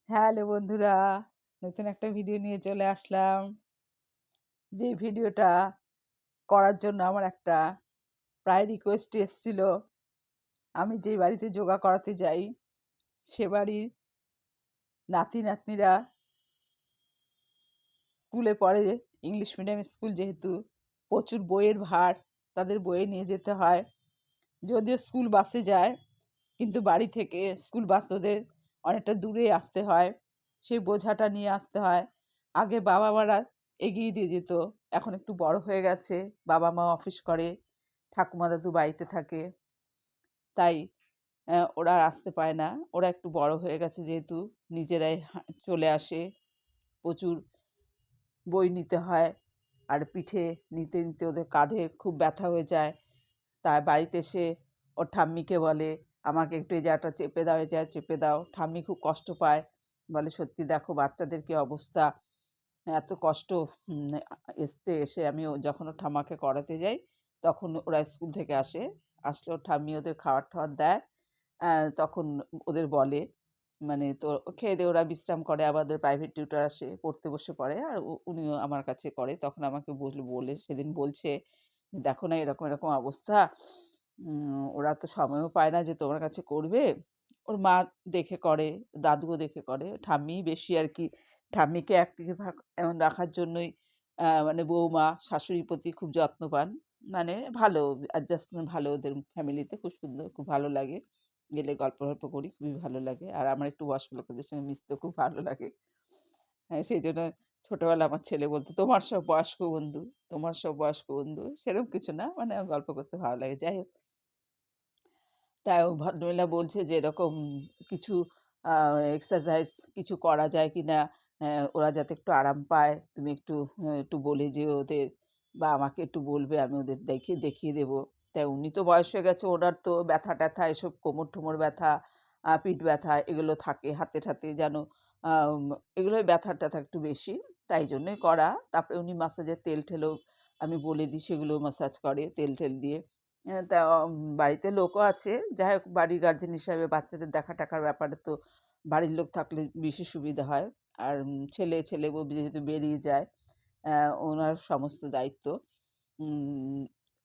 Hello বন্ধুরা, নতুন একটা ভিডিও নিয়ে চলে আসলাম। যে ভিডিওটা করার জন্য আমার একটা প্রায় রিকোয়েস্ট এসেছিল। আমি যে বাড়িতে যোগা করাতে যাই সে বাড়ির নাতি নাতনিরা স্কুলে পড়ে, ইংলিশ মিডিয়াম স্কুল, যেহেতু প্রচুর বইয়ের ভার, তাদের বইয়ে নিয়ে যেতে হয়। যদিও স্কুল বাসে যায়, কিন্তু বাড়ি থেকে স্কুল বাস ওদের অনেকটা দূরে আসতে হয়, সেই বোঝাটা নিয়ে আসতে হয়। আগে বাবা মারা এগিয়ে দিয়ে যেত, এখন একটু বড় হয়ে গেছে, বাবা মা অফিস করে, ঠাকুমা দাদু বাড়িতে থাকে, তাই ওরা আর আসতে পায় না। ওরা একটু বড় হয়ে গেছে যেহেতু, নিজেরাই চলে আসে। প্রচুর বই নিতে হয়, আর পিঠে নিতে নিতে ওদের কাঁধে খুব ব্যথা হয়ে যায়। তাই বাড়িতে এসে ওর ঠাম্মিকে বলে, আমাকে একটু এই জায়গাটা চেপে দাও, এই জায়গা চেপে দাও। ঠাম্মি খুব কষ্ট পায়, বলে সত্যি দেখো বাচ্চাদের কি অবস্থা, এত কষ্ট এসছে। এসে আমি যখন ওর ঠাম্মাকে করাতে যাই, তখন ওরা স্কুল থেকে আসলে ওর ঠাম্মি ওদের খাবার টাবার দেয়। তখন ওদের বলে, মানে তো খেয়ে দিয়ে ওরা বিশ্রাম করে, আবার ওদের প্রাইভেট টিউটর আসে, পড়তে বসে পড়ে, আর উনিও আমার কাছে করে। তখন আমাকে বলে সেদিন বলছে, দেখো না এরকম এরকম অবস্থা, ওরা তো সময়ও পায় না যে তোমার কাছে করবে। ওর মা দেখে করে, দাদুও দেখে করে, ঠাম্মি বেশি আর কি। ঠাম্মিকে অ্যাক্টিভ এমন রাখার জন্যই মানে বৌমা শাশুড়ির প্রতি খুব যত্নবান। মানে ভালো অ্যাডজাস্টমেন্ট, ভালো ওদের ফ্যামিলিতে, খুব সুন্দর, খুব ভালো লাগে। গেলে গল্প গল্প করি, খুবই ভালো লাগে। আর আমার একটু বয়স্ক লোকেদের সঙ্গে মিশতেও খুব ভালো লাগে। হ্যাঁ, সেই জন্য ছোটবেলায় আমার ছেলে বলতো, তোমার সব বয়স্ক বন্ধু, তোমার সব বয়স্ক বন্ধু। সেরকম কিছু না, মানে আমার গল্প করতে ভালো লাগে। যাই হোক, তাই ও ভদ্রমহিলা বলছে যে এরকম কিছু এক্সারসাইজ কিছু করা যায় কি না, ওরা যাতে একটু আরাম পায়, তুমি একটু একটু বলে যেও ওদের, বা আমাকে একটু বলবে, আমি ওদের দেখিয়ে দেবো। তাই উনি তো বয়স হয়ে গেছে, ওনার তো ব্যথা ট্যাথা এসব, কোমর টোমর ব্যথা, পিঠ ব্যথা এগুলো থাকে, হাতে ঠাতে যেন আম, এগুলোই ব্যথা ট্যাথা একটু বেশি, তাই জন্যই করা। তারপরে উনি মাসাজের তেল ঠেলও আমি বলে দিই, সেগুলো মাসাজ করে তেল ঠেল দিয়ে। তা বাড়িতে লোকও আছে। যাই হোক, বাড়ির গার্জেন হিসাবে বাচ্চাদের দেখা টাকার ব্যাপারে তো বাড়ির লোক থাকলে বেশি সুবিধা হয়। আর ছেলে বউ যেহেতু বেরিয়ে যায়, ওনার সমস্ত দায়িত্ব।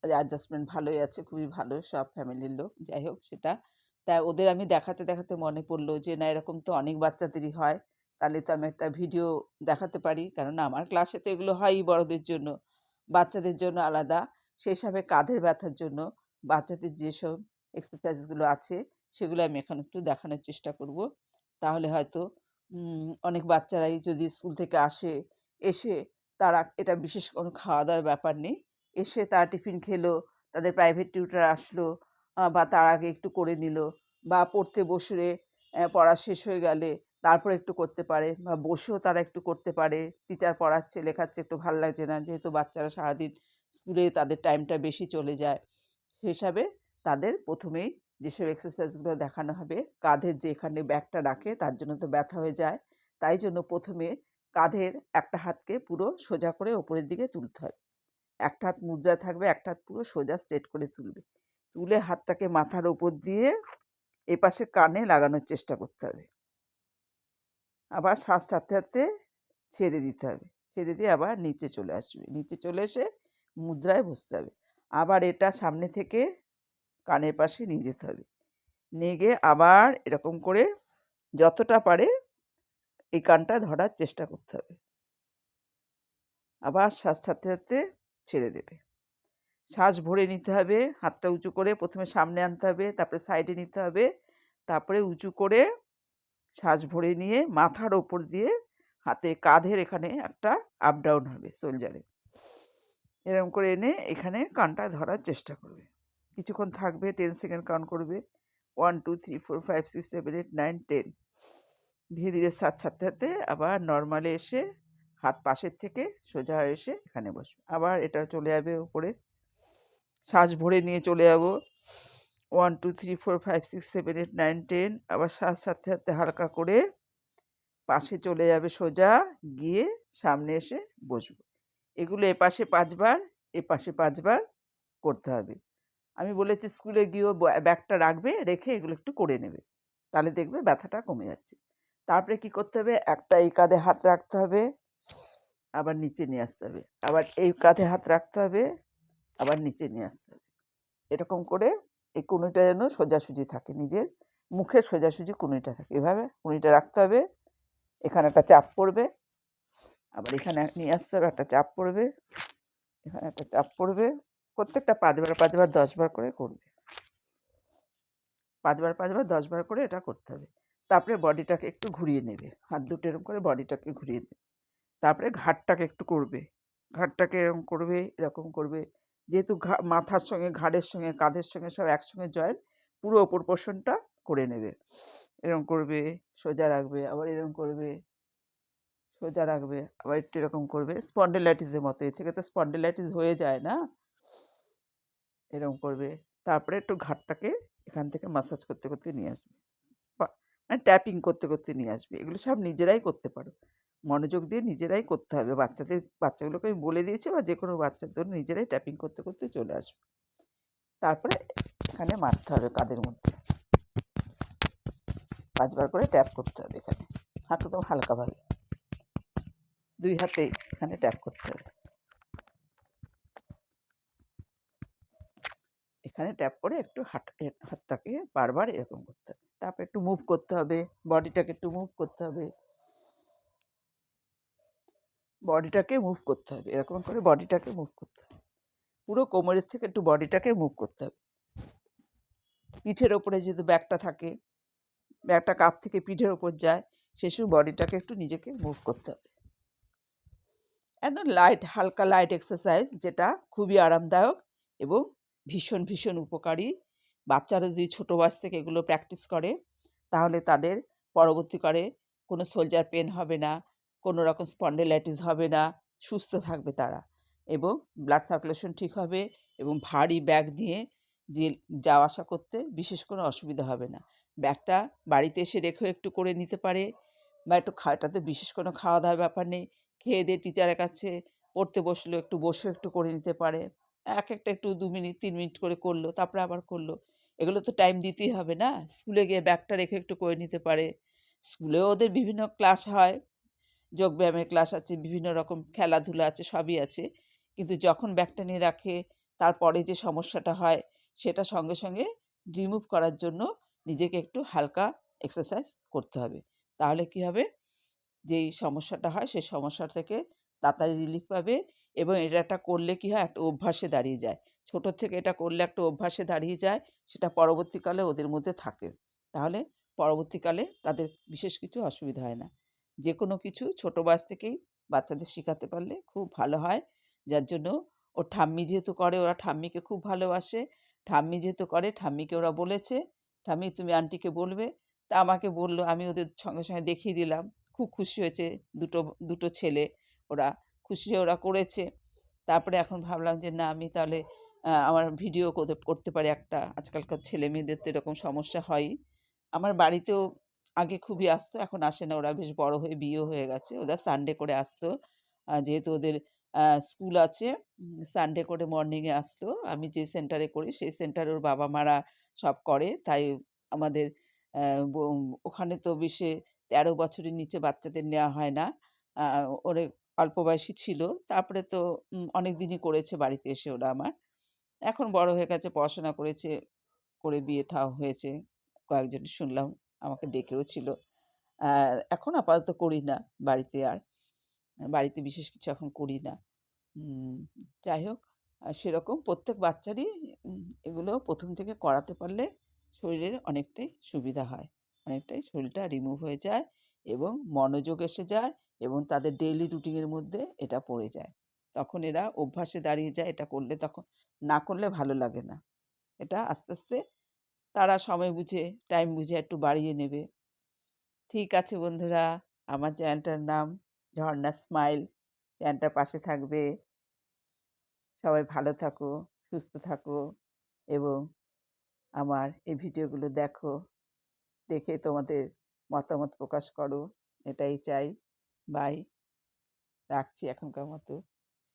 অ্যাডজাস্টমেন্ট ভালোই আছে, খুবই ভালো সব ফ্যামিলির লোক। যাই হোক সেটা, তাই ওদের আমি দেখাতে দেখাতে মনে পড়লো যে না, এরকম তো অনেক বাচ্চাদেরই হয়, তাহলে তো আমি একটা ভিডিও দেখাতে পারি। কারণ আমার ক্লাসে তো এগুলো হয়ই বড়দের জন্য, বাচ্চাদের জন্য আলাদা। সেই হিসাবে কাঁধের ব্যথার জন্য বাচ্চাদের যেসব এক্সারসাইজগুলো আছে, সেগুলো আমি এখন একটু দেখানোর চেষ্টা করব। তাহলে হয়তো অনেক বাচ্চারাই যদি স্কুল থেকে এসে তারা, এটা বিশেষ কোনো খাওয়া দাওয়ার ব্যাপার নেই, এসে তারা টিফিন খেলো, তাদের প্রাইভেট টিউটর আসলো, বা তার আগে একটু করে নিল, বা পড়তে বসলে পড়া শেষ হয়ে গেলে তারপরে একটু করতে পারে, বা বসেও তারা একটু করতে পারে। টিচার পড়াচ্ছে লেখাচ্ছে, একটু ভালো লাগছে না, যেহেতু বাচ্চারা সারাদিন স্কুলে তাদের টাইমটা বেশি চলে যায়, সেই হিসাবে তাদের প্রথমেই যেসব এক্সারসাইজগুলো দেখানো হবে, কাঁধের যে এখানে ব্যাগটা রাখে তার জন্য তো ব্যথা হয়ে যায়, তাই জন্য প্রথমে কাঁধের একটা হাতকে পুরো সোজা করে ওপরের দিকে তুলতে হবে। একটা হাত মুদ্রা থাকবে, একটা হাত পুরো সোজা স্ট্রেট করে তুলবে। তুলে হাতটাকে মাথার ওপর দিয়ে এপাশে কানে লাগানোর চেষ্টা করতে হবে। আবার শ্বাস ছাড়তে ছাড়তে ছেড়ে দিতে হবে, ছেড়ে দিয়ে আবার নিচে চলে আসবে, নিচে চলে এসে মুদ্রায় বসতে হবে। আবার এটা সামনে থেকে কানের পাশে নিয়ে যেতে হবে, নিয়ে গিয়ে আবার এরকম করে যতটা পারে এই কানটা ধরার চেষ্টা করতে হবে। আবার শ্বাস ছাড়তে ছাড়তে ছেড়ে দেবে। শ্বাস ভরে নিতে হবে, হাতটা উঁচু করে প্রথমে সামনে আনতে হবে, তারপরে সাইডে নিতে হবে, তারপরে উঁচু করে শ্বাস ভরে নিয়ে মাথার ওপর দিয়ে হাতে কাঁধের এখানে একটা আপ ডাউন হবে শোল্ডারে, এরকম করে এনে এখানে কানটা ধরার চেষ্টা করবে। কিছুক্ষণ থাকবে, 10 সেকেন্ড কাউন্ট করবে, 1 2 3 4 5 6 7 8 9 10। ধীরে ধীরে শ্বাস ছাড়তে ছাড়তে আবার নর্মালে এসে হাত পাশের থেকে সোজা হয়ে এসে এখানে বসবে। আবার এটা চলে যাবে উপরে, শ্বাস ভরে নিয়ে চলে যাব, 1 2 3 4 5 6 7 8 9 10। আবার শ্বাস ছাড়তে ছাড়তে হালকা করে পাশে চলে যাবে সোজা, গিয়ে সামনে এসে বসবো। এগুলো এপাশে 5 বার, এপাশে 5 বার করতে হবে। আমি বলেছি স্কুলে গিয়েও ব্যাগটা রাখবে, রেখে এগুলো একটু করে নেবে, তাহলে দেখবে ব্যথাটা কমে যাচ্ছে। তারপরে কি করতে হবে, একটা এই কাঁধে হাত রাখতে হবে, আবার নিচে নিয়ে আসতে হবে, আবার এই কাঁধে হাত রাখতে হবে, আবার নিচে নিয়ে আসতে হবে। এরকম করে এই কুনুইটা যেন সোজাসুজি থাকে, নিজের মুখের সোজাসুজি কুনুইটা থাকে। এভাবে কুনুইটা রাখতে হবে, এখানে একটা চাপ পড়বে, আবার এখানে নিয়ে আসতে হবে, একটা চাপ পড়বে, এখানে একটা চাপ পড়বে। প্রত্যেকটা 5 বার 5 বার 10 বার করে করবে, 5 বার 5 বার 10 বার করে এটা করতে হবে। তারপরে বডিটাকে একটু ঘুরিয়ে নেবে, হাত দুটো এরকম করে বডিটাকে ঘুরিয়ে নেবে। তারপরে ঘাড়টাকে একটু করবে, ঘাড়টাকে এরকম করবে, এরকম করবে। যেহেতু মাথার সঙ্গে ঘাড়ের সঙ্গে কাঁধের সঙ্গে সব একসঙ্গে জয়েন্ট, পুরো ওপর পোর্শনটা করে নেবে। এরকম করবে, সোজা রাখবে, আবার এরকম করবে, সোজা রাখবে, আবার একটু এরকম করবে, স্পন্ডিলাইটিসের মতো। এ থেকে তো স্পন্ডিলাইটিস হয়ে যায় না, এরকম করবে। তারপরে একটু ঘাড়টাকে এখান থেকে মাসাজ করতে করতে নিয়ে আসবে, মানে ট্যাপিং করতে করতে নিয়ে আসবে। এগুলো সব নিজেরাই করতে পারো, মনোযোগ দিয়ে নিজেরাই করতে হবে। বাচ্চাগুলোকে আমি বলে দিয়েছি, বা যে কোনো বাচ্চাদের নিজেরাই ট্যাপিং করতে করতে চলে আসবে। তারপরে এখানে মারতে হবে কাঁধের মধ্যে, 5 বার করে ট্যাপ করতে হবে এখানে, হাঁটুটাও হালকাভাবে 2 হাতে এখানে ট্যাপ করতে হবে। এখানে ট্যাপ করে একটু হাতটাকে বারবার এরকম করতে হবে। তারপর একটু মুভ করতে হবে, বডিটাকে একটু মুভ করতে হবে, বডিটাকে মুভ করতে হবে, এরকম করে বডিটাকে মুভ করতে হবে। পুরো কোমরের থেকে একটু বডিটাকে মুভ করতে হবে। পিঠের ওপরে যেহেতু ব্যাগটা থাকে, ব্যাগটা কাঁধ থেকে পিঠের ওপর যায়, সেই সময় বডিটাকে একটু নিজেকে মুভ করতে হবে। একদম হালকা লাইট এক্সারসাইজ, যেটা খুবই আরামদায়ক এবং ভীষণ ভীষণ উপকারী। বাচ্চারা যদি ছোটো বয়স থেকে এগুলো প্র্যাকটিস করে, তাহলে তাদের পরবর্তীকালে কোনো শোল্ডার পেন হবে না, কোনো রকম স্পন্ডিলাইটিস হবে না, সুস্থ থাকবে তারা, এবং ব্লাড সার্কুলেশন ঠিক হবে, এবং ভারী ব্যাগ নিয়ে যে যাওয়া আসা করতে বিশেষ কোনো অসুবিধা হবে না। ব্যাগটা বাড়িতে এসে রেখেও একটু করে নিতে পারে, বা একটু এটাতে বিশেষ কোনো খাওয়া দাওয়ার ব্যাপার নেই। খেয়ে দিয়ে টিচারের কাছে পড়তে বসলো, একটু বসেও একটু করে নিতে পারে। একটা একটু 2 মিনিট 3 মিনিট করে করলো, তারপরে আবার করলো। এগুলো তো টাইম দিতেই হবে না? স্কুলে গিয়ে ব্যাগটা রেখে একটু করে নিতে পারে। স্কুলেও ওদের বিভিন্ন ক্লাস হয়, যোগব্যায়ামের ক্লাস আছে, বিভিন্ন রকম খেলাধুলা আছে, সবই আছে। কিন্তু যখন ব্যাগটা নিয়ে রাখে, তারপরে যে সমস্যাটা হয়, সেটা সঙ্গে সঙ্গে রিমুভ করার জন্য নিজেকে একটু হালকা এক্সারসাইজ করতে হবে। তাহলে কী হবে, যেই সমস্যাটা হয় সেই সমস্যা থেকে তাড়াতাড়ি রিলিফ পাবে, এবং এটা একটা করলে কী হয়, একটা অভ্যাসে দাঁড়িয়ে যায়। ছোটোর থেকে এটা করলে একটা অভ্যাসে দাঁড়িয়ে যায়, সেটা পরবর্তীকালে ওদের মধ্যে থাকে। তাহলে পরবর্তীকালে তাদের বিশেষ কিছু অসুবিধা হয় না। যে কোনো কিছু ছোটো বয়স থেকেই বাচ্চাদের শেখাতে পারলে খুব ভালো হয়। যার জন্য ওর ঠাম্মি যেহেতু করে, ওরা ঠাম্মিকে খুব ভালোবাসে। ঠাম্মি যেহেতু করে, ঠাম্মিকে ওরা বলেছে, "ঠাম্মি তুমি আন্টিকে বলবে।" তা আমাকে বলল, আমি ওদের সঙ্গে সঙ্গে দেখিয়ে দিলাম। খুব খুশি হয়েছে দুটো দুটো ছেলে, ওরা খুশি হয়ে ওরা করেছে। তারপরে এখন ভাবলাম যে না, আমি তাহলে আমার ভিডিও করতে পারি একটা। আজকালকার ছেলে মেয়েদের তো এরকম সমস্যা হয়ই। আমার বাড়িতেও আগে খুবই আসতো, এখন আসে না, ওরা বেশ বড় হয়ে বিয়েও হয়ে গেছে। ওরা সানডে করে আসতো, যেহেতু ওদের স্কুল আছে, সানডে করে মর্নিংয়ে আসতো। আমি যে সেন্টারে করি সেই সেন্টারে ওর বাবা মারা সব করে, তাই আমাদের ওখানে তো বেশি ১৩ বছরের নিচে বাচ্চাদের নেওয়া হয় না। আ অনেক অল্প বয়সী ছিল। তারপরে তো অনেক দিনই করেছে বাড়িতে এসে ওরা আমার। এখন বড় হয়ে গেছে, পড়াশোনা করেছে, করে বিয়ে থাও হয়েছে। কয়েকজন শুনলাম, আমাকে ডেকেও ছিল। আ এখন আপাতত করি না বাড়িতে আর। বাড়িতে বিশেষ কিছু এখন করি না। উম যাই হোক, সেরকম প্রত্যেক বাচ্চারই এগুলো ১ম থেকে করাতে পারলে শরীরের অনেকটাই সুবিধা হয়। অনেকটাই শরীরটা রিমুভ হয়ে যায়, এবং মনোযোগ এসে যায়, এবং তাদের ডেইলি রুটিনের মধ্যে এটা পড়ে যায়। তখন এরা অভ্যাসে দাঁড়িয়ে যায়, এটা করলে তখন না করলে ভালো লাগে না। এটা আস্তে আস্তে তারা সময় বুঝে, টাইম বুঝে একটু বাড়িয়ে নেবে। ঠিক আছে বন্ধুরা, আমার চ্যানেলটার নাম ঝর্ণা স্মাইল। চ্যানেলটার পাশে থাকবে। সবাই ভালো থাকো, সুস্থ থাকো, এবং আমার এই ভিডিওগুলো দেখো, দেখে তোমাদের মতামত প্রকাশ করো, এটাই চাই। বাই, রাখছি এখনকার মতো।